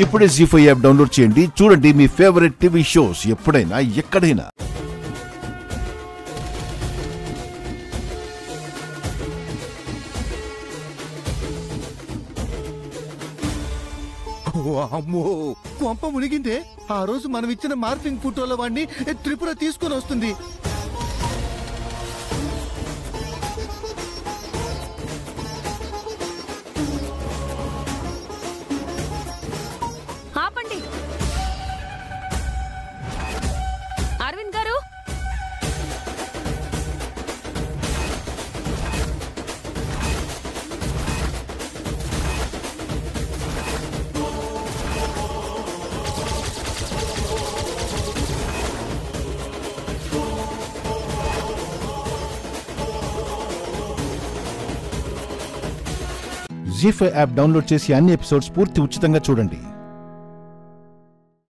ఇప్పుడే జీ5 app download చేయండి. చూడండి మీ ఫేవరెట్ టీవీ షోస్ ఎప్పుడైనా ఎక్కడైనా. అమ్మో కొంప మునిగిందే. ఆ రోజు మనం ఇచ్చిన మార్ఫింగ్ ఫోటోల వాడిని త్రిపుర తీసుకొని వస్తుంది. ఆపండి అరవింద్ గారు. జీ5 యాప్ డౌన్లోడ్ చేసి అన్ని ఎపిసోడ్స్ పూర్తి ఉచితంగా చూడండి.